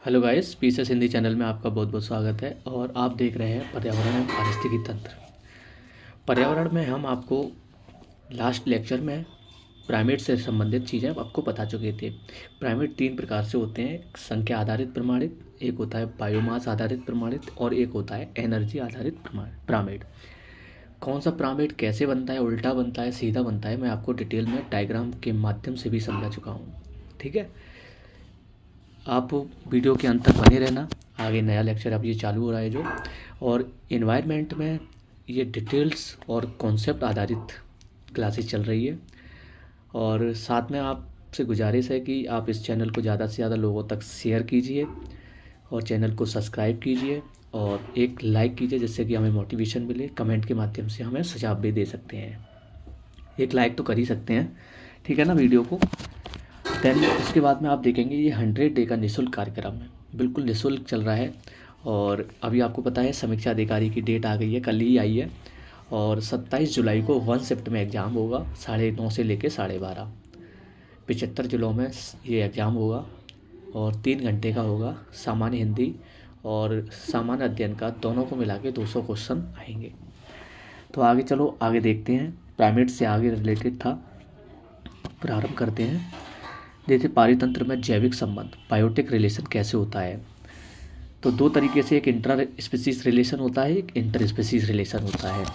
Hello guys, pieces Hindi channel में आपका बहुत बहुत स्वागत है। और आप देख रहे हैं पर्यावरण एवं पारिस्थितिकी तंत्र। पर्यावरण में हम आपको लास्ट लेक्चर में प्राइमेट से संबंधित चीज़ें आपको बता चुके थे। प्राइमेट तीन प्रकार से होते हैं: संख्या आधारित प्रमाणित, एक होता है बायोमास आधारित प्रमाणित, और एक होता है एनर्जी आधारित प्राइमेट। कौन सा प्राइमेट कैसे बनता है, उल्टा बनता है, सीधा बनता है, मैं आपको डिटेल में डायग्राम के माध्यम से भी समझा चुका हूँ। ठीक है, आप वीडियो के अंत तक बने रहना। आगे नया लेक्चर अब ये चालू हो रहा है जो, और इन्वायरमेंट में ये डिटेल्स और कॉन्सेप्ट आधारित क्लासेस चल रही है। और साथ में आपसे गुजारिश है कि आप इस चैनल को ज़्यादा से ज़्यादा लोगों तक शेयर कीजिए और चैनल को सब्सक्राइब कीजिए और एक लाइक कीजिए, जिससे कि हमें मोटिवेशन मिले। कमेंट के माध्यम से हमें सुझाव भी दे सकते हैं, एक लाइक तो कर ही सकते हैं, ठीक है ना, वीडियो को। देन उसके बाद में आप देखेंगे ये 100 डे का निःशुल्क कार्यक्रम है, बिल्कुल निःशुल्क चल रहा है। और अभी आपको पता है समीक्षा अधिकारी की डेट आ गई है, कल ही आई है। और 27 जुलाई को 1 शिफ्ट में एग्ज़ाम होगा, 9:30 से लेकर 12:30। 75 जिलों में ये एग्ज़ाम होगा और 3 घंटे का होगा। सामान्य हिंदी और सामान्य अध्ययन का दोनों को मिला के 200 क्वेश्चन आएंगे। तो आगे चलो, आगे देखते हैं। प्राइमेट से आगे रिलेटेड था, प्रारंभ करते हैं। जैसे पारितंत्र में जैविक संबंध, बायोटिक रिलेशन कैसे होता है। तो दो तरीके से, एक इंट्रा स्पीसीज रिलेशन होता है, एक इंटर स्पीसीज रिलेशन होता है।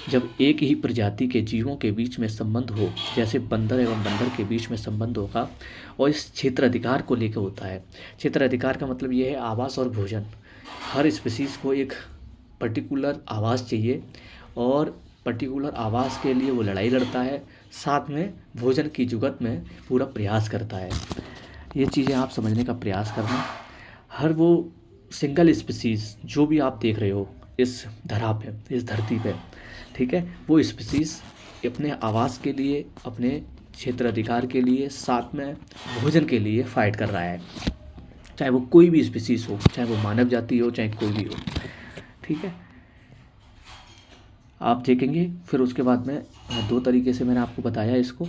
जब एक ही प्रजाति के जीवों के बीच में संबंध हो, जैसे बंदर एवं बंदर के बीच में संबंध होगा, और इस क्षेत्र अधिकार को लेकर होता है। क्षेत्र अधिकार का मतलब ये है आवास और भोजन। हर स्पीसीज को एक पर्टिकुलर आवास चाहिए और पर्टिकुलर आवास के लिए वो लड़ाई लड़ता है, साथ में भोजन की जुगत में पूरा प्रयास करता है। ये चीज़ें आप समझने का प्रयास करना। हर वो सिंगल स्पीसीज़ जो भी आप देख रहे हो इस धरा पे, इस धरती पे, ठीक है, वो स्पीसीज़ अपने आवास के लिए, अपने क्षेत्र अधिकार के लिए, साथ में भोजन के लिए फाइट कर रहा है। चाहे वो कोई भी स्पीसीज़ हो, चाहे वो मानव जाति हो, चाहे कोई भी हो, ठीक है। आप देखेंगे फिर उसके बाद में दो तरीके से मैंने आपको बताया इसको।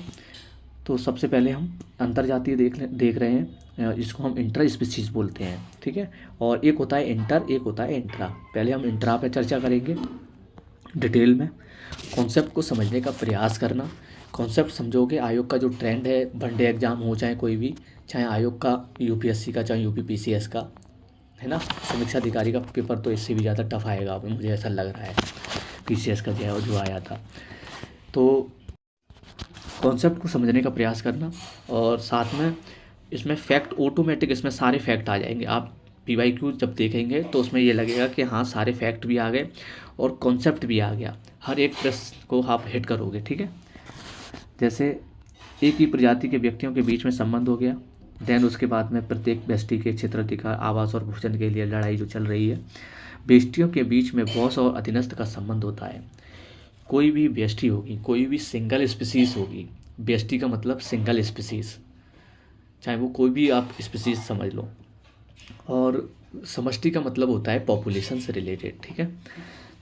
तो सबसे पहले हम अंतर्जातीय देख रहे हैं, इसको हम इंटर स्पीसीज बोलते हैं, ठीक है। और एक होता है इंटर, एक होता है इंट्रा। पहले हम इंट्रा पे चर्चा करेंगे डिटेल में। कॉन्सेप्ट को समझने का प्रयास करना। कॉन्सेप्ट समझोगे, आयोग का जो ट्रेंड है, वनडे एग्ज़ाम हो चाहे कोई भी, चाहे आयोग का, यूपीएससी का, चाहे यूपीपीसीएस का, है ना, समीक्षा अधिकारी का पेपर तो इससे भी ज़्यादा टफ आएगा, अभी मुझे ऐसा लग रहा है, पीसीएस का जो आया था। तो कॉन्सेप्ट को समझने का प्रयास करना, और साथ में इसमें फैक्ट ऑटोमेटिक, इसमें सारे फैक्ट आ जाएंगे। आप पीवाईक्यू जब देखेंगे तो उसमें ये लगेगा कि हाँ, सारे फैक्ट भी आ गए और कॉन्सेप्ट भी आ गया। हर एक प्रश्न को आप हिट करोगे, ठीक है। जैसे एक ही प्रजाति के व्यक्तियों के बीच में संबंध हो गया। देन उसके बाद में प्रत्येक व्यष्टि के क्षेत्र अधिकार, आवास और भोजन के लिए लड़ाई जो चल रही है। व्यष्टियों के बीच में बॉस और अधीनस्थ का संबंध होता है। कोई भी व्यष्टि होगी, कोई भी सिंगल स्पीसीज होगी, व्यष्टि का मतलब सिंगल स्पीसीज, चाहे वो कोई भी आप स्पीसीज समझ लो। और समष्टि का मतलब होता है पॉपुलेशन से रिलेटेड, ठीक है।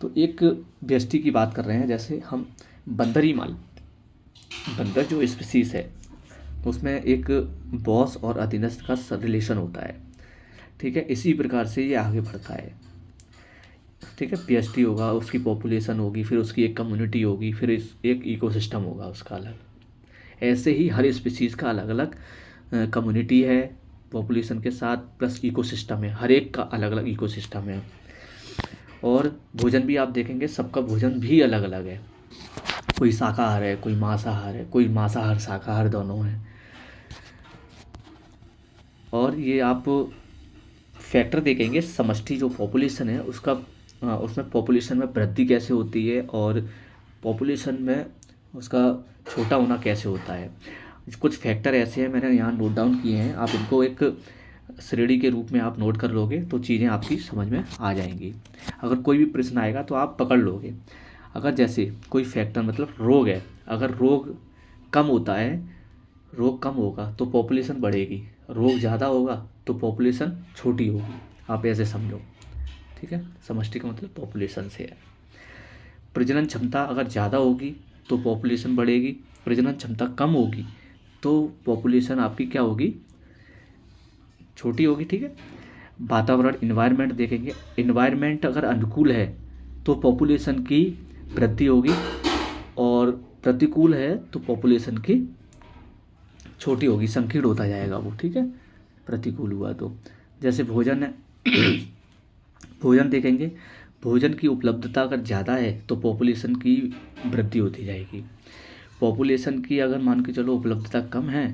तो एक व्यष्टि की बात कर रहे हैं, जैसे हम बंदर ही मान, बंदर जो स्पीसीज है उसमें एक बॉस और अधीनस्थ का रिलेशन होता है, ठीक है। इसी प्रकार से ये आगे बढ़ता है, ठीक है। पीएचडी होगा, उसकी पॉपुलेशन होगी, फिर उसकी एक कम्युनिटी होगी, फिर एक इकोसिस्टम होगा उसका अलग। ऐसे ही हर स्पीसीज़ का अलग अलग कम्युनिटी है, पॉपुलेशन के साथ प्लस इकोसिस्टम है, हर एक का अलग अलग इकोसिस्टम है। और भोजन भी आप देखेंगे, सबका भोजन भी अलग अलग है। कोई शाकाहार है, कोई मांसाहार है, कोई मांसाहार शाकाहार दोनों है। और ये आप फैक्टर देखेंगे, समष्टि जो पॉपुलेशन है उसका, उसमें पॉपुलेशन में वृद्धि कैसे होती है और पॉपुलेशन में उसका छोटा होना कैसे होता है। कुछ फैक्टर ऐसे हैं, मैंने यहाँ नोट डाउन किए हैं, आप इनको एक श्रेणी के रूप में आप नोट कर लोगे तो चीज़ें आपकी समझ में आ जाएंगी। अगर कोई भी प्रश्न आएगा तो आप पकड़ लोगे। अगर जैसे कोई फैक्टर मतलब रोग है, अगर रोग कम होता है, रोग कम होगा तो पॉपुलेशन बढ़ेगी, रोग ज़्यादा होगा तो पॉपुलेशन छोटी होगी, आप ऐसे समझो, ठीक है। समष्टि का मतलब पॉपुलेशन से है। प्रजनन क्षमता अगर ज़्यादा होगी तो पॉपुलेशन बढ़ेगी, प्रजनन क्षमता कम होगी तो पॉपुलेशन आपकी क्या होगी, छोटी होगी, ठीक है। वातावरण इन्वायरमेंट देखेंगे, इन्वायरमेंट अगर अनुकूल है तो पॉपुलेशन की वृद्धि होगी, और प्रतिकूल है तो पॉपुलेशन की छोटी होगी, संकीर्ण होता जाएगा वो, ठीक है, प्रतिकूल हुआ तो। जैसे भोजन है, भोजन देखेंगे, भोजन की उपलब्धता अगर ज़्यादा है तो पॉपुलेशन की वृद्धि होती जाएगी। पॉपुलेशन की अगर मान के चलो उपलब्धता कम है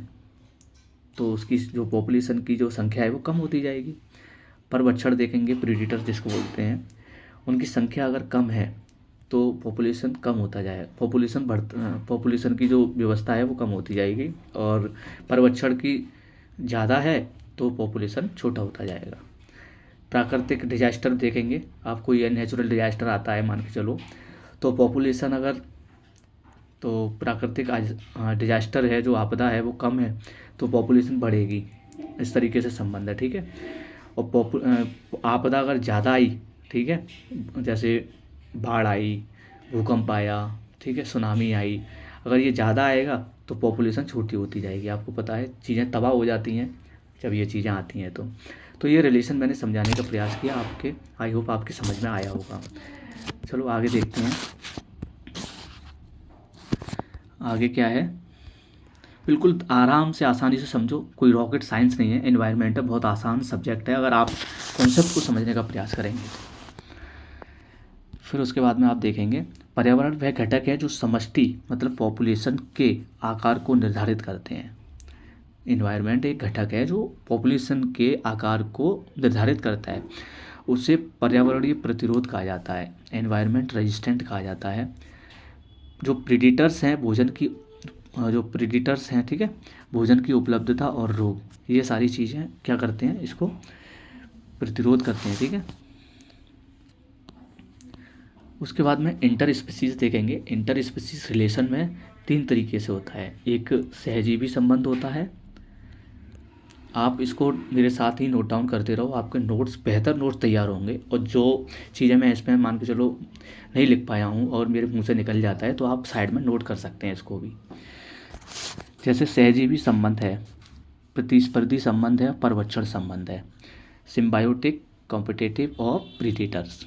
तो उसकी जो पॉपुलेशन की जो संख्या है वो कम होती जाएगी। परभक्षण देखेंगे, प्रीडेटर जिसको बोलते हैं, उनकी संख्या अगर कम है तो पॉपुलेशन कम होता जाए, पॉपुलेशन की जो व्यवस्था है वो कम होती जाएगी, और परभक्षण की ज़्यादा है तो पॉपुलेशन छोटा होता जाएगा। प्राकृतिक डिजास्टर देखेंगे, आपको ये नेचुरल डिजास्टर आता है मान के चलो, तो पॉपुलेशन अगर, तो प्राकृतिक डिजास्टर है जो आपदा है वो कम है तो पॉपुलेशन बढ़ेगी, इस तरीके से संबंध है, ठीक है। और आपदा अगर ज़्यादा आई, ठीक है, जैसे बाढ़ आई, भूकंप आया, ठीक है, सुनामी आई, अगर ये ज़्यादा आएगा तो पॉपुलेशन छोटी होती जाएगी। आपको पता है चीज़ें तबाह हो जाती हैं जब ये चीज़ें आती हैं तो ये रिलेशन मैंने समझाने का प्रयास किया, आपके आई होप आपके समझ में आया होगा। चलो आगे देखते हैं, आगे क्या है। बिल्कुल आराम से आसानी से समझो, कोई रॉकेट साइंस नहीं है, एनवायरनमेंट है, बहुत आसान सब्जेक्ट है अगर आप कॉन्सेप्ट को समझने का प्रयास करेंगे। फिर उसके बाद में आप देखेंगे पर्यावरण वह घटक है जो समष्टि मतलब पॉपुलेशन के आकार को निर्धारित करते हैं। इन्वायरमेंट एक घटक है जो पॉपुलेशन के आकार को निर्धारित करता है, उसे पर्यावरणीय प्रतिरोध कहा जाता है, एनवायरमेंट रेजिस्टेंट कहा जाता है। जो प्रीडेटर्स हैं भोजन की, जो प्रीडेटर्स हैं, ठीक है, भोजन की उपलब्धता और रोग, ये सारी चीज़ें क्या करते हैं, इसको प्रतिरोध करते हैं, ठीक है। उसके बाद में इंटर स्पीसीज देखेंगे। इंटर स्पीसीज रिलेशन में 3 तरीके से होता है। एक सहजीवी संबंध होता है, आप इसको मेरे साथ ही नोट डाउन करते रहो, आपके नोट्स बेहतर नोट्स तैयार होंगे, और जो चीज़ें मैं इसमें मान के चलो नहीं लिख पाया हूँ और मेरे मुंह से निकल जाता है तो आप साइड में नोट कर सकते हैं इसको भी। जैसे सहजीवी संबंध है, प्रतिस्पर्धी संबंध है, परभक्षण संबंध है, सिम्बायोटिक, कॉम्पिटिटिव और प्रीडेटर्स।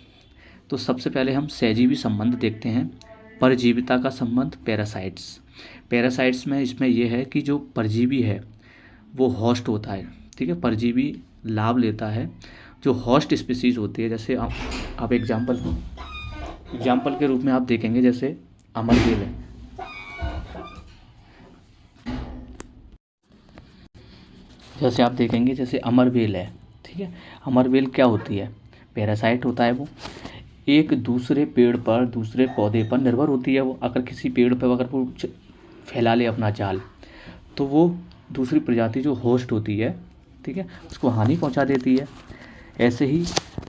तो सबसे पहले हम सहजीवी संबंध देखते हैं। परजीविता का संबंध, पैरासाइट्स। पैरासाइट्स में इसमें यह है कि जो परजीवी है वो होस्ट होता है, ठीक है, परजीवी लाभ लेता है जो होस्ट स्पीसीज होती है। जैसे आप एग्जाम्पल के रूप में आप देखेंगे, जैसे अमरबेल है, जैसे आप देखेंगे जैसे अमरबेल है, ठीक है, अमरबेल क्या होती है, पैरासाइट होता है वो, एक दूसरे पेड़ पर, दूसरे पौधे पर निर्भर होती है वो। अगर किसी पेड़ पर अगर वो फैला ले अपना जाल तो वो दूसरी प्रजाति जो होस्ट होती है, ठीक है, उसको हानि पहुंचा देती है। ऐसे ही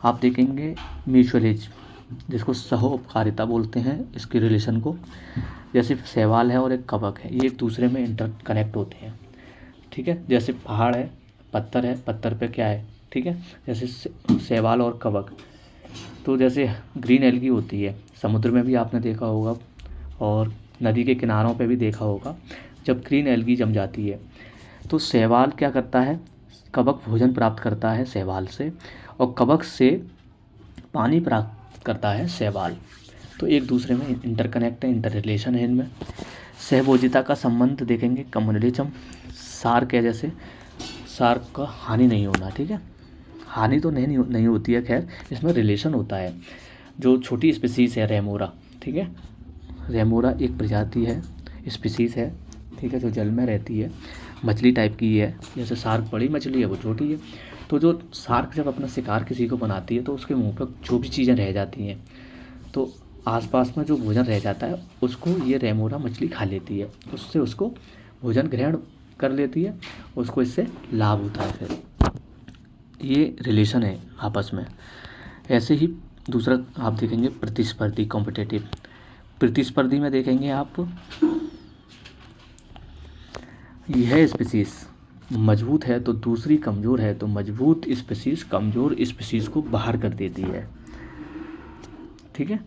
आप देखेंगे म्यूचुअलिज, जिसको सहोपकारिता बोलते हैं इसके रिलेशन को। जैसे शैवाल है और एक कवक है, ये एक दूसरे में इंटर कनेक्ट होते हैं, ठीक है। जैसे पहाड़ है, पत्थर पे क्या है, ठीक है, जैसे शैवाल और कवक। तो जैसे ग्रीन एल्गी होती है, समुद्र में भी आपने देखा होगा और नदी के किनारों पे भी देखा होगा, जब ग्रीन एल्गी जम जाती है तो शैवाल क्या करता है, कवक भोजन प्राप्त करता है शैवाल से, और कवक से पानी प्राप्त करता है शैवाल। तो एक दूसरे में इंटरकनेक्ट है, इंटर रिलेशन है इनमें। सहभोजिता का संबंध देखेंगे, कम्युनलिज्म। शार्क है, जैसे शार्क का हानि नहीं होना, ठीक है, हानि तो नहीं होती है, खैर इसमें रिलेशन होता है। जो छोटी स्पीसीज़ है रेमोरा, ठीक है, रेमोरा एक प्रजाति है, स्पीसीज़ है, ठीक है, जो जल में रहती है, मछली टाइप की है। जैसे शार्क बड़ी मछली है, वो छोटी है। तो जो शार्क जब अपना शिकार किसी को बनाती है तो उसके मुंह पर जो भी चीज़ें रह जाती हैं, तो आसपास में जो भोजन रह जाता है उसको ये रेमोरा मछली खा लेती है, उससे उसको भोजन ग्रहण कर लेती है, उसको इससे लाभ होता है। फिर ये रिलेशन है आपस में। ऐसे ही दूसरा आप देखेंगे प्रतिस्पर्धी, कॉम्पिटिटिव। प्रतिस्पर्धी में देखेंगे आप, यह स्पीसीज़ मजबूत है तो दूसरी कमज़ोर है, तो मजबूत स्पीसीज़ कमज़ोर स्पीसीज़ को बाहर कर देती है, ठीक है।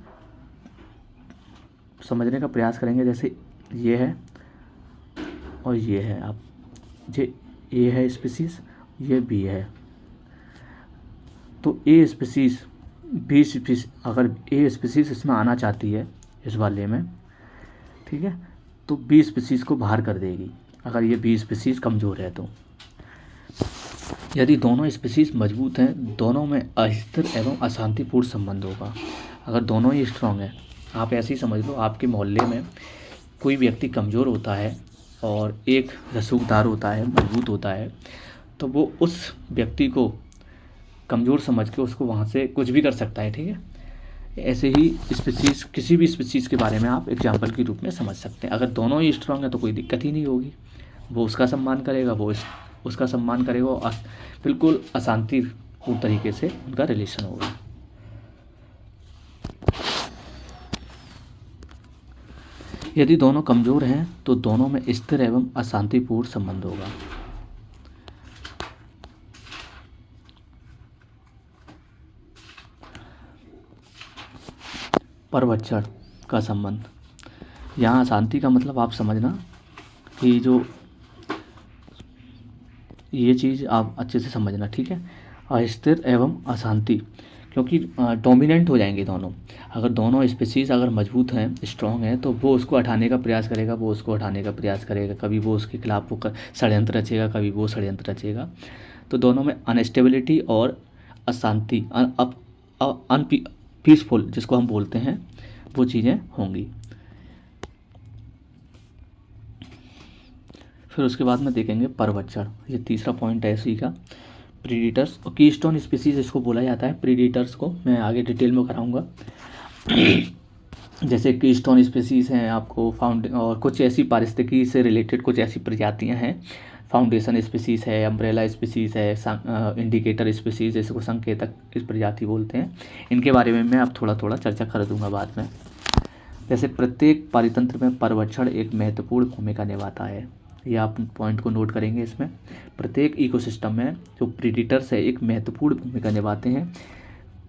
समझने का प्रयास करेंगे, जैसे ये है और ये है, आप ये है स्पीसीज़, ये भी है, तो ए स्पीसीज़ बी स्पीसीज, अगर ए स्पीसीज़ इसमें आना चाहती है इस वाले में, ठीक है, तो बी स्पीसीज़ को बाहर कर देगी अगर ये बी स्पीसीज़ कमज़ोर है तो। यदि दोनों स्पीसीज़ मजबूत हैं, दोनों में अस्थिर एवं अशांतिपूर्ण संबंध होगा। अगर दोनों ही स्ट्रांग हैं, आप ऐसे ही समझ लो, आपके मोहल्ले में कोई व्यक्ति कमज़ोर होता है और एक रसूखदार होता है, मजबूत होता है, तो वो उस व्यक्ति को कमज़ोर समझ के उसको वहाँ से कुछ भी कर सकता है, ठीक है। ऐसे ही स्पीसीज़, किसी भी स्पीसीज़ के बारे में आप एग्जाम्पल के रूप में समझ सकते हैं। अगर दोनों ही स्ट्रांग है तो कोई दिक्कत ही नहीं होगी, वो उसका सम्मान करेगा, वो उसका सम्मान करेगा, और बिल्कुल अशांतिपूर्ण तरीके से उनका रिलेशन होगा। यदि दोनों कमज़ोर हैं तो दोनों में स्थिर एवं अशांतिपूर्ण संबंध होगा। परवच्छड़ का संबंध, यहाँ अशांति का मतलब आप समझना कि जो ये चीज़ आप अच्छे से समझना, ठीक है। अस्थिर एवं अशांति, क्योंकि डोमिनेंट हो जाएंगे दोनों। अगर दोनों स्पीसीज़ अगर मजबूत हैं, स्ट्रॉन्ग हैं, तो वो उसको हटाने का प्रयास करेगा, वो उसको हटाने का प्रयास करेगा, कभी वो उसके खिलाफ वो षड्यंत्र रचेगा, कभी वो षड्यंत्र रचेगा। तो दोनों में अनस्टेबिलिटी और अशांति, पीसफुल जिसको हम बोलते हैं, वो चीज़ें होंगी। फिर उसके बाद में देखेंगे परवच्छड़, ये तीसरा पॉइंट है इसी का। प्रीडेटर्स और कीस्टोन स्पीसीज इसको बोला जाता है। प्रीडेटर्स को मैं आगे डिटेल में कराऊंगा। जैसे कीस्टोन स्पीसीज हैं आपको और कुछ ऐसी पारिस्थितिकी से रिलेटेड कुछ ऐसी प्रजातियां हैं। फाउंडेशन स्पीसीज है, अम्ब्रेला स्पीसीज है, इंडिकेटर स्पीसीज, इसको संकेतक इस प्रजाति बोलते हैं। इनके बारे में मैं अब थोड़ा थोड़ा चर्चा कर दूंगा बाद में। जैसे प्रत्येक पारितंत्र में परवच्छड़ एक महत्वपूर्ण भूमिका निभाता है, ये आप पॉइंट को नोट करेंगे इसमें। प्रत्येक इकोसिस्टम में जो प्रीडेटर्स है एक महत्वपूर्ण भूमिका निभाते हैं।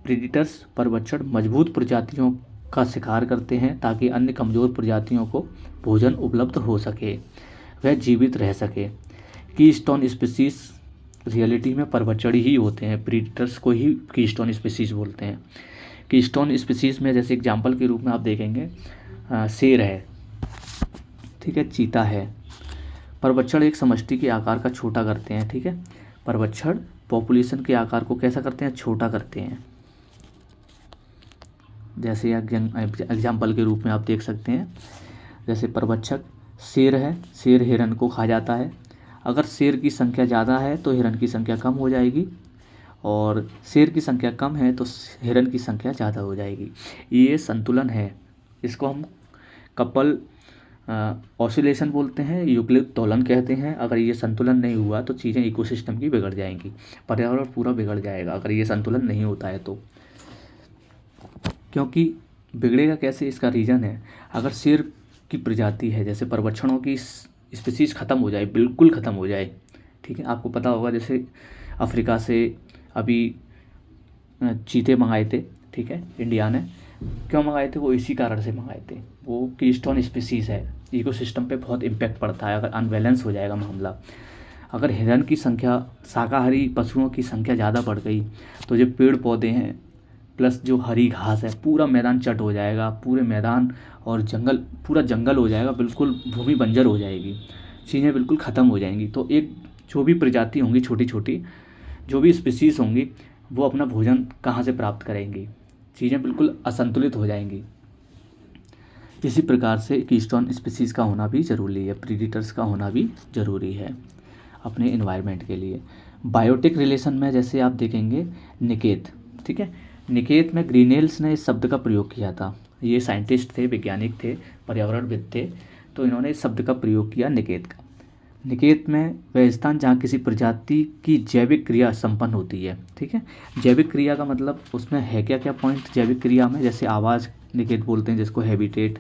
प्रीडेटर्स परवच्छड़ मजबूत प्रजातियों का शिकार करते हैं ताकि अन्य कमज़ोर प्रजातियों को भोजन उपलब्ध हो सके, वह जीवित रह सके। कीस्टोन स्पीसीज रियलिटी में परवच्छड़ ही होते हैं, प्रीडेटर्स को ही कीस्टोन स्पीसीज बोलते हैं। कीस्टोन स्पीसीज में जैसे एग्जाम्पल के रूप में आप देखेंगे शेर है, ठीक है, चीता है। परवच्छड़ एक समष्टि के आकार का छोटा करते हैं, ठीक है। परवच्छड़ पॉपुलेशन के आकार को कैसा करते हैं, छोटा करते हैं। जैसे एग्जाम्पल के रूप में आप देख सकते हैं, जैसे परवच्छड़ शेर है, शेर हिरन को खा जाता है। अगर शेर की संख्या ज़्यादा है तो हिरन की संख्या कम हो जाएगी, और शेर की संख्या कम है तो हिरन की संख्या ज़्यादा हो जाएगी। ये संतुलन है, इसको हम कपल ऑसिलेशन बोलते हैं, यूक्लिड दोलन कहते हैं। अगर ये संतुलन नहीं हुआ तो चीज़ें इकोसिस्टम की बिगड़ जाएंगी, पर्यावरण पूरा बिगड़ जाएगा अगर ये संतुलन नहीं होता है तो। क्योंकि बिगड़ेगा कैसे, इसका रीज़न है, अगर शेर की प्रजाति है, जैसे परवच्छड़ों की स्पीसीज ख़त्म हो जाए, बिल्कुल ख़त्म हो जाए, ठीक है। आपको पता होगा जैसे अफ्रीका से अभी चीते मंगाए थे, ठीक है, इंडिया ने। क्यों मंगाए थे, वो इसी कारण से मंगाए थे, वो कीस्टोन स्पीसीज़ है, इकोसिस्टम पे बहुत इम्पैक्ट पड़ता है अगर अनबैलेंस हो जाएगा मामला। अगर हिरन की संख्या, शाकाहारी पशुओं की संख्या ज़्यादा बढ़ गई तो जो पेड़ पौधे हैं प्लस जो हरी घास है, पूरा मैदान चट हो जाएगा, पूरे मैदान और जंगल, पूरा जंगल हो जाएगा, बिल्कुल भूमि बंजर हो जाएगी, चीज़ें बिल्कुल ख़त्म हो जाएंगी। तो एक जो भी प्रजाति होंगी, छोटी छोटी जो भी स्पीसीज़ होंगी, वो अपना भोजन कहाँ से प्राप्त करेंगी, चीज़ें बिल्कुल असंतुलित हो जाएंगी। इसी प्रकार से कीस्टोन स्पीसीज़ का होना भी ज़रूरी है, प्रीडेटर्स का होना भी ज़रूरी है अपने इन्वायरमेंट के लिए। बायोटिक रिलेशन में जैसे आप देखेंगे निकेत, ठीक है, निकेत में ग्रीनेल्स ने इस शब्द का प्रयोग किया था। ये साइंटिस्ट थे, वैज्ञानिक थे, पर्यावरणविद थे, तो इन्होंने इस शब्द का प्रयोग किया निकेत का। निकेत में वह स्थान जहाँ किसी प्रजाति की जैविक क्रिया संपन्न होती है, ठीक है। जैविक क्रिया का मतलब उसमें है क्या क्या पॉइंट जैविक क्रिया में, जैसे आवाज़ निकेत बोलते हैं जिसको, हैबिटेट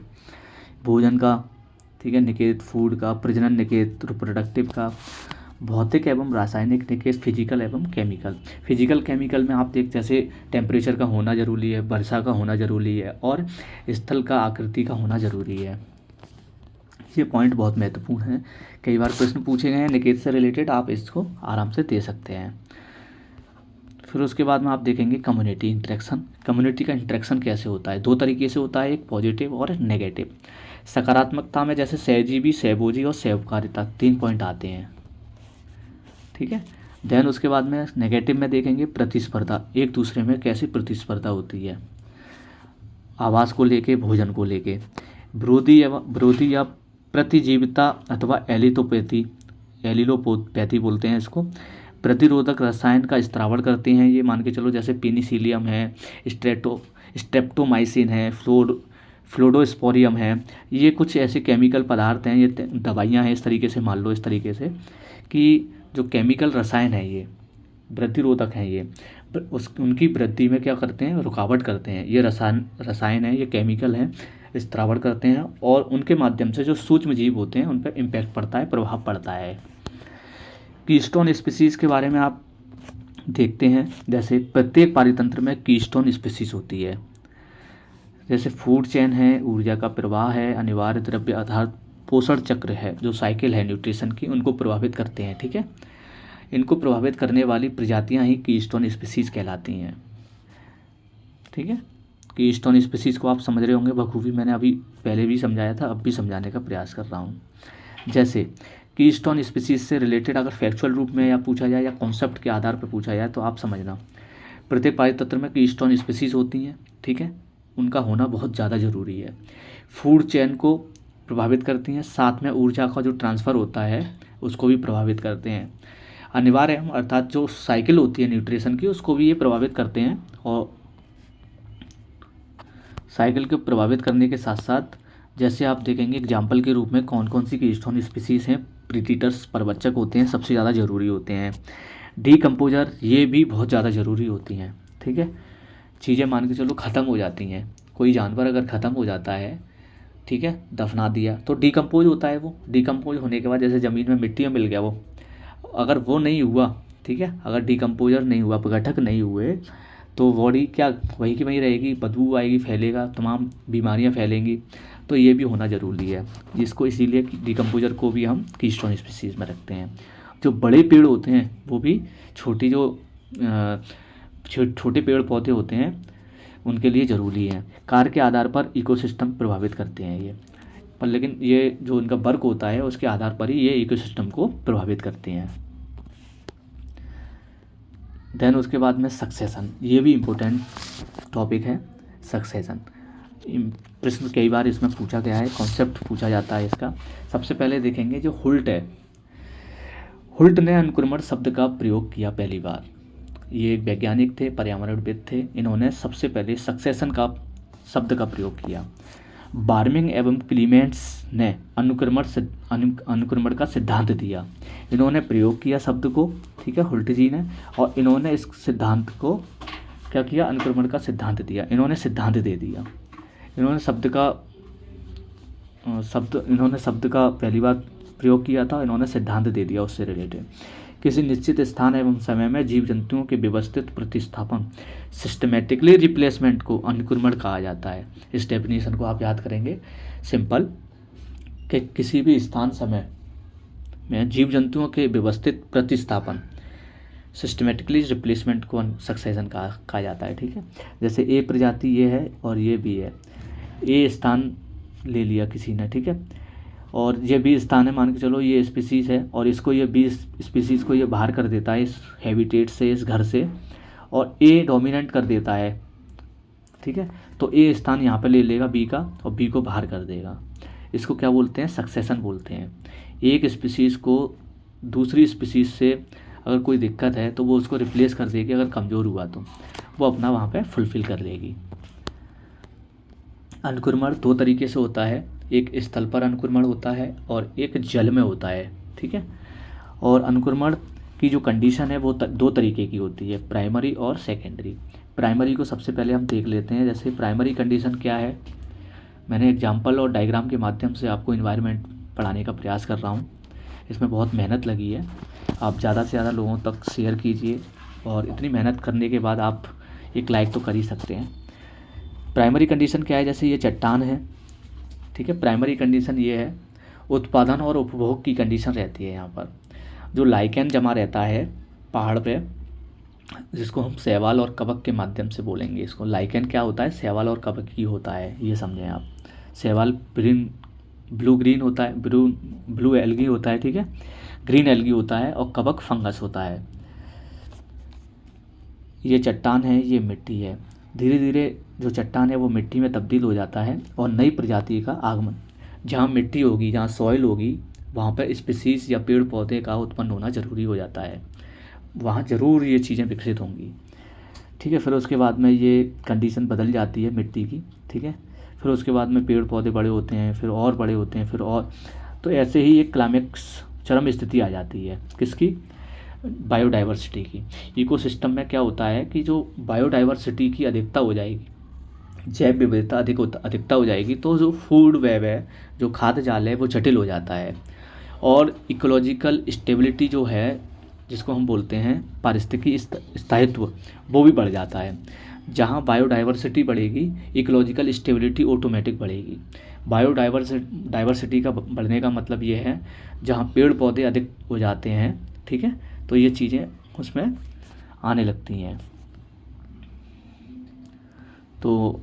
भोजन का, ठीक है, निकेत फूड का, प्रजनन निकेत रिप्रोडक्टिव का, भौतिक एवं रासायनिक निकेत फिजिकल एवं केमिकल। फिजिकल केमिकल में आप देख, जैसे टेम्परेचर का होना ज़रूरी है, वर्षा का होना ज़रूरी है, और स्थल का आकृति का होना ज़रूरी है। ये पॉइंट बहुत महत्वपूर्ण है, कई बार प्रश्न पूछे गए हैं निकेत से रिलेटेड, आप इसको आराम से दे सकते हैं। फिर उसके बाद में आप देखेंगे कम्युनिटी इंटरेक्शन। कम्युनिटी का इंटरेक्शन कैसे होता है, दो तरीके से होता है, एक पॉजिटिव और एक नेगेटिव। सकारात्मकता में जैसे सहजीवी, सहभोजी और सहकारिता, 3 पॉइंट आते हैं, ठीक है। देन उसके बाद में नेगेटिव में देखेंगे प्रतिस्पर्धा, एक दूसरे में कैसी प्रतिस्पर्धा होती है, आवास को लेके, भोजन को लेके। विरोधी या प्रतिजीविता अथवा एलिलोपैथी बोलते हैं इसको। प्रतिरोधक रसायन का स्त्रावण करते हैं ये, मान के चलो जैसे पेनिसिलियम है, स्ट्रेप्टोमाइसिन है, फ्लोडोस्पोरियम है, ये कुछ ऐसे केमिकल पदार्थ हैं, ये दवाइयाँ हैं, इस तरीके से मान लो, इस तरीके से कि जो केमिकल रसायन है ये वृद्धिरोधक हैं, ये उनकी वृद्धि में क्या करते हैं, रुकावट करते हैं। ये रसायन है, ये केमिकल हैं, स्त्रावण करते हैं और उनके माध्यम से जो सूक्ष्म जीव होते हैं उन पर इम्पैक्ट पड़ता है, प्रभाव पड़ता है। कीस्टोन स्पीसीज़ के बारे में आप देखते हैं, जैसे प्रत्येक पारितंत्र में कीस्टोन स्पीसीज़ होती है, जैसे फूड चेन है, ऊर्जा का प्रवाह है, अनिवार्य द्रव्य आधार पोषण चक्र है, जो साइकिल है न्यूट्रिशन की, उनको प्रभावित करते हैं, ठीक है। इनको प्रभावित करने वाली प्रजातियां ही कीस्टोन स्पीसीज़ कहलाती हैं, ठीक है। कीस्टोन स्पीसीज़ को आप समझ रहे होंगे बखूबी, मैंने अभी पहले भी समझाया था, अब भी समझाने का प्रयास कर रहा हूँ। जैसे कीस्टोन स्पीसीज़ से रिलेटेड अगर फैक्चुअल रूप में या पूछा जाए या कॉन्सेप्ट के आधार पर पूछा जाए तो आप समझना, प्रत्येक पारितंत्र में कीस्टोन स्पीसीज़ होती हैं, ठीक है, उनका होना बहुत ज़्यादा ज़रूरी है। फूड चेन को प्रभावित करती हैं, साथ में ऊर्जा का जो ट्रांसफ़र होता है उसको भी प्रभावित करते हैं। अनिवार्य अर्थात जो साइकिल होती है न्यूट्रिशन की, उसको भी ये प्रभावित करते हैं। और साइकिल को प्रभावित करने के साथ साथ जैसे आप देखेंगे एग्जाम्पल के रूप में कौन कौन सी कीस्टोन स्पीसीज़ हैं, प्रीडेटर्स, परवच्चक होते हैं, सबसे ज़्यादा ज़रूरी होते हैं। डीकम्पोजर, ये भी बहुत ज़्यादा ज़रूरी होती हैं, ठीक है। चीज़ें मान के चलो ख़त्म हो जाती हैं, कोई जानवर अगर ख़त्म हो जाता है, ठीक है, दफना दिया तो डीकम्पोज होता है। वो डीकम्पोज होने के बाद जैसे ज़मीन में मिट्टी में मिल गया वो, अगर वो नहीं हुआ, ठीक है, अगर डीकम्पोजर नहीं हुआ, अपघटक नहीं हुए, तो बॉडी क्या वहीं की वहीं रहेगी, बदबू आएगी, फैलेगा, तमाम बीमारियां फैलेंगी। तो ये भी होना ज़रूरी है, जिसको इसीलिए डीकम्पोजर को भी हम कीस्टोन स्पीसीज़ में रखते हैं। जो बड़े पेड़ होते हैं वो भी छोटी जो छोटे पेड़ पौधे होते हैं उनके लिए ज़रूरी है। कार्य के आधार पर इकोसिस्टम प्रभावित करते हैं ये, पर लेकिन ये जो उनका वर्क होता है उसके आधार पर ही ये इकोसिस्टम को प्रभावित करते हैं। देन उसके बाद में सक्सेशन, ये भी इम्पोर्टेंट टॉपिक है। सक्सेशन प्रश्न कई बार इसमें पूछा गया है, कॉन्सेप्ट पूछा जाता है इसका। सबसे पहले देखेंगे जो हुल्ट है, हुल्ट ने अनुक्रमण शब्द का प्रयोग किया पहली बार। ये एक वैज्ञानिक थे, पर्यावरणविद थे, इन्होंने सबसे पहले सक्सेशन का शब्द का प्रयोग किया। बार्मिंग एवं क्लीमेंट्स ने अनुक्रमण का सिद्धांत दिया। इन्होंने प्रयोग किया शब्द को, ठीक है, हुल्ट जी ने, और इन्होंने इस सिद्धांत को क्या किया, अनुक्रमण का सिद्धांत दिया। इन्होंने सिद्धांत दे दिया, इन्होंने शब्द का पहली बार प्रयोग किया था, इन्होंने सिद्धांत दे दिया उससे रिलेटेड। किसी निश्चित स्थान एवं समय में जीव जंतुओं के व्यवस्थित प्रतिस्थापन, सिस्टमेटिकली रिप्लेसमेंट को अनुक्रमण कहा जाता है। इस डेफिनेशन को आप याद करेंगे, सिंपल, कि किसी भी स्थान समय में जीव जंतुओं के व्यवस्थित प्रतिस्थापन, सिस्टमेटिकली रिप्लेसमेंट को सक्सेशन कहा जाता है, ठीक है। जैसे ए प्रजाति ये है और ये भी है, ए स्थान ले लिया किसी ने, ठीक है, और ये बी स्थान है, मान के चलो ये स्पीसीज़ है, और इसको ये बी स्पीसीज़ को ये बाहर कर देता है इस हैबिटेट से, इस घर से, और ए डोमिनेंट कर देता है, ठीक है। तो ए स्थान यहाँ पे ले लेगा बी का और बी को बाहर कर देगा। इसको क्या बोलते हैं, सक्सेशन बोलते हैं। एक स्पीसीज़ को दूसरी स्पीसीज़ से अगर कोई दिक्कत है तो वो उसको रिप्लेस कर देगी, अगर कमज़ोर हुआ तो वो अपना वहाँ पे फुलफ़िल कर लेगी। अनुक्रमण दो तरीके से होता है, एक स्थल पर अनुक्रमण होता है और एक जल में होता है, ठीक है। और अनुक्रमण की जो कंडीशन है वो दो तरीके की होती है, प्राइमरी और सेकेंडरी। प्राइमरी को सबसे पहले हम देख लेते हैं। जैसे प्राइमरी कंडीशन क्या है, मैंने एग्जाम्पल और डायग्राम के माध्यम से आपको इन्वायरमेंट पढ़ाने का प्रयास कर रहा हूँ। इसमें बहुत मेहनत लगी है, आप ज़्यादा से ज़्यादा लोगों तक शेयर कीजिए, और इतनी मेहनत करने के बाद आप एक लाइक तो कर ही सकते हैं। प्राइमरी कंडीशन क्या है, जैसे ये चट्टान है, ठीक है, प्राइमरी कंडीशन ये है, उत्पादन और उपभोग की कंडीशन रहती है। यहाँ पर जो लाइकेन जमा रहता है पहाड़ पे, जिसको हम शैवाल और कवक के माध्यम से बोलेंगे। इसको लाइकेन क्या होता है, शैवाल और कवक ही होता है, ये समझें आप। शैवाल ब्लू ग्रीन होता है, ब्लू एल्गी होता है, ठीक है, ग्रीन एल्गी होता है, और कवक फंगस होता है। ये चट्टान है, ये मिट्टी है। धीरे धीरे जो चट्टान है वो मिट्टी में तब्दील हो जाता है और नई प्रजाति का आगमन। जहाँ मिट्टी होगी, जहाँ सॉइल होगी, वहाँ पर स्पीसीज या पेड़ पौधे का उत्पन्न होना ज़रूरी हो जाता है। वहाँ ज़रूर ये चीज़ें विकसित होंगी, ठीक है। फिर उसके बाद में ये कंडीशन बदल जाती है मिट्टी की, ठीक है। फिर उसके बाद में पेड़ पौधे बड़े होते हैं, फिर और बड़े होते हैं, फिर और, तो ऐसे ही एक क्लाइमेक्स, चरम स्थिति आ जाती है किसकी, बायोडाइवर्सिटी की। इकोसिस्टम में क्या होता है कि जो बायोडाइवर्सिटी की अधिकता हो जाएगी, जैव विविधता अधिकता हो जाएगी, तो जो फूड वेब है, जो खाद्य जाल है, वो जटिल हो जाता है। और इकोलॉजिकल स्टेबिलिटी जो है, जिसको हम बोलते हैं पारिस्थितिकी स्थायित्व, वो भी बढ़ जाता है। जहाँ बायोडाइवर्सिटी बढ़ेगी, इकोलॉजिकल स्टेबिलिटी ऑटोमेटिक बढ़ेगी। बायोडाइवर्सिटी का बढ़ने का मतलब ये है जहाँ पेड़ पौधे अधिक हो जाते हैं, ठीक है, तो ये चीज़ें उसमें आने लगती हैं। तो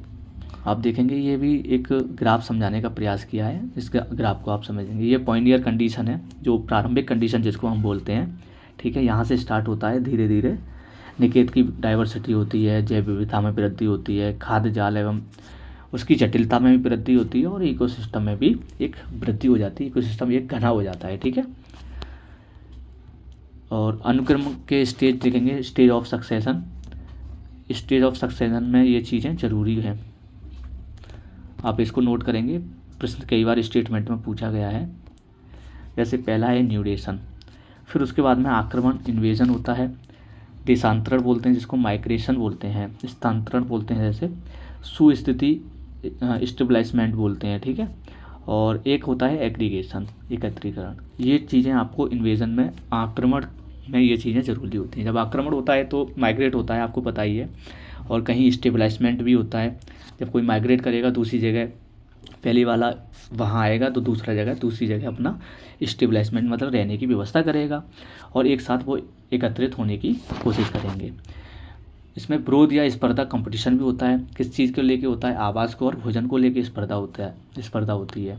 आप देखेंगे ये भी एक ग्राफ समझाने का प्रयास किया है, इस ग्राफ को आप समझेंगे। ये पॉइंटियर कंडीशन है, जो प्रारंभिक कंडीशन जिसको हम बोलते हैं, ठीक है। यहाँ से स्टार्ट होता है, धीरे धीरे निकेत की डाइवर्सिटी होती है, जैव विविधता में वृद्धि होती है, खाद्य जाल एवं उसकी जटिलता में भी वृद्धि होती है, और इकोसिस्टम में भी एक वृद्धि हो जाती है। इकोसिस्टम एक घना हो जाता है, ठीक है। और अनुक्रम के स्टेज देखेंगे, stage of succession. Stage of succession में ये चीज़ें ज़रूरी हैं, आप इसको नोट करेंगे, प्रश्न कई बार स्टेटमेंट में पूछा गया है। जैसे पहला है न्यूडेशन, फिर उसके बाद में आक्रमण, इन्वेजन होता है। देशांतरण बोलते हैं जिसको माइग्रेशन बोलते हैं, स्थानांतरण बोलते हैं, जैसे सुस्थिति स्टेबलाइजमेंट बोलते हैं, ठीक है। और एक होता है एग्रीगेशन, एकत्रीकरण। ये चीज़ें आपको इन्वेजन में, आक्रमण में ये चीज़ें ज़रूरी होती हैं। जब आक्रमण होता है तो माइग्रेट होता है, आपको पता ही है, और कहीं स्टेबलाइजमेंट भी होता है। जब कोई माइग्रेट करेगा दूसरी जगह, पहली वाला वहाँ आएगा तो दूसरी जगह अपना स्टेबलाइजमेंट मतलब रहने की व्यवस्था करेगा, और एक साथ वो एकत्रित होने की कोशिश करेंगे। इसमें विरोध या स्पर्धा, कंपटीशन भी होता है। किस चीज़ को लेके होता है, आवास को और भोजन को लेके स्पर्धा होती है,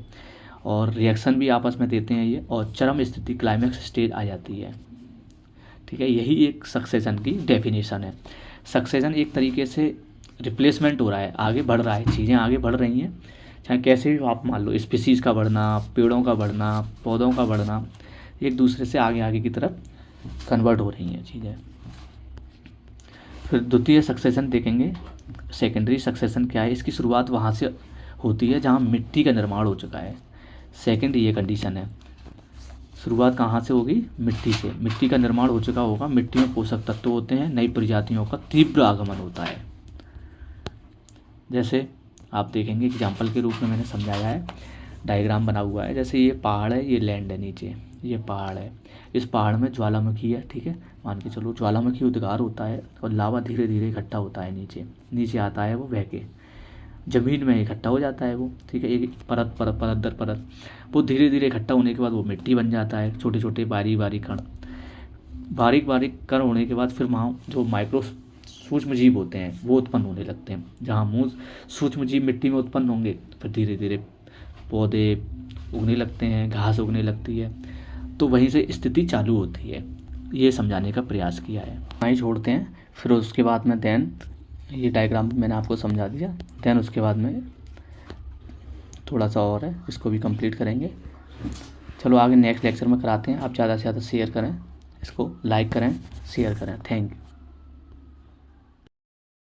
और रिएक्शन भी आपस में देते हैं ये, और चरम स्थिति, क्लाइमेक्स स्टेज आ जाती है, ठीक है। यही एक सक्सेशन की डेफिनेशन है। सक्सेशन एक तरीके से रिप्लेसमेंट हो रहा है, आगे बढ़ रहा है, चीज़ें आगे बढ़ रही हैं, चाहे कैसे भी आप मान लो, स्पीसीज़ का बढ़ना, पेड़ों का बढ़ना, पौधों का बढ़ना, एक दूसरे से आगे आगे की तरफ कन्वर्ट हो रही हैं चीज़ें। फिर द्वितीय सक्सेशन देखेंगे, सेकेंडरी सक्सेशन क्या है। इसकी शुरुआत वहाँ से होती है जहाँ मिट्टी का निर्माण हो चुका है। सेकेंड ये कंडीशन है, शुरुआत कहाँ से होगी, मिट्टी से। मिट्टी का निर्माण हो चुका होगा, मिट्टी में पोषक तत्व होते हैं, नई प्रजातियों का तीव्र आगमन होता है। जैसे आप देखेंगे एग्जाम्पल के रूप में मैंने समझाया है, डायग्राम बना हुआ है। जैसे ये पहाड़ है, ये लैंड है, नीचे ये पहाड़ है, इस पहाड़ में ज्वालामुखी है, ठीक है, मान के चलो ज्वालामुखी उद्गार होता है और लावा धीरे धीरे इकट्ठा होता है, नीचे आता है, वो बह के ज़मीन में इकट्ठा हो जाता है वो, ठीक है, एक परत दर परत, वो धीरे धीरे इकट्ठा होने के बाद वो मिट्टी बन जाता है। छोटे छोटे बारीक बारीक कण होने के बाद फिर वहाँ जो माइक्रो सूक्ष्म जीव होते हैं वो उत्पन्न होने लगते हैं। जहाँ मूल सूक्ष्म जीव मिट्टी में उत्पन्न होंगे, फिर धीरे धीरे पौधे उगने लगते हैं, घास उगने लगती है, तो वहीं से स्थिति चालू होती है। ये समझाने का प्रयास किया है, वहीं छोड़ते हैं। फिर उसके बाद में देन ये डायग्राम मैंने आपको समझा दिया, देन उसके बाद में थोड़ा सा और है, इसको भी कंप्लीट करेंगे। चलो आगे नेक्स्ट लेक्चर में कराते हैं। आप ज़्यादा से ज़्यादा शेयर करें, इसको लाइक करें, शेयर करें। Thank you.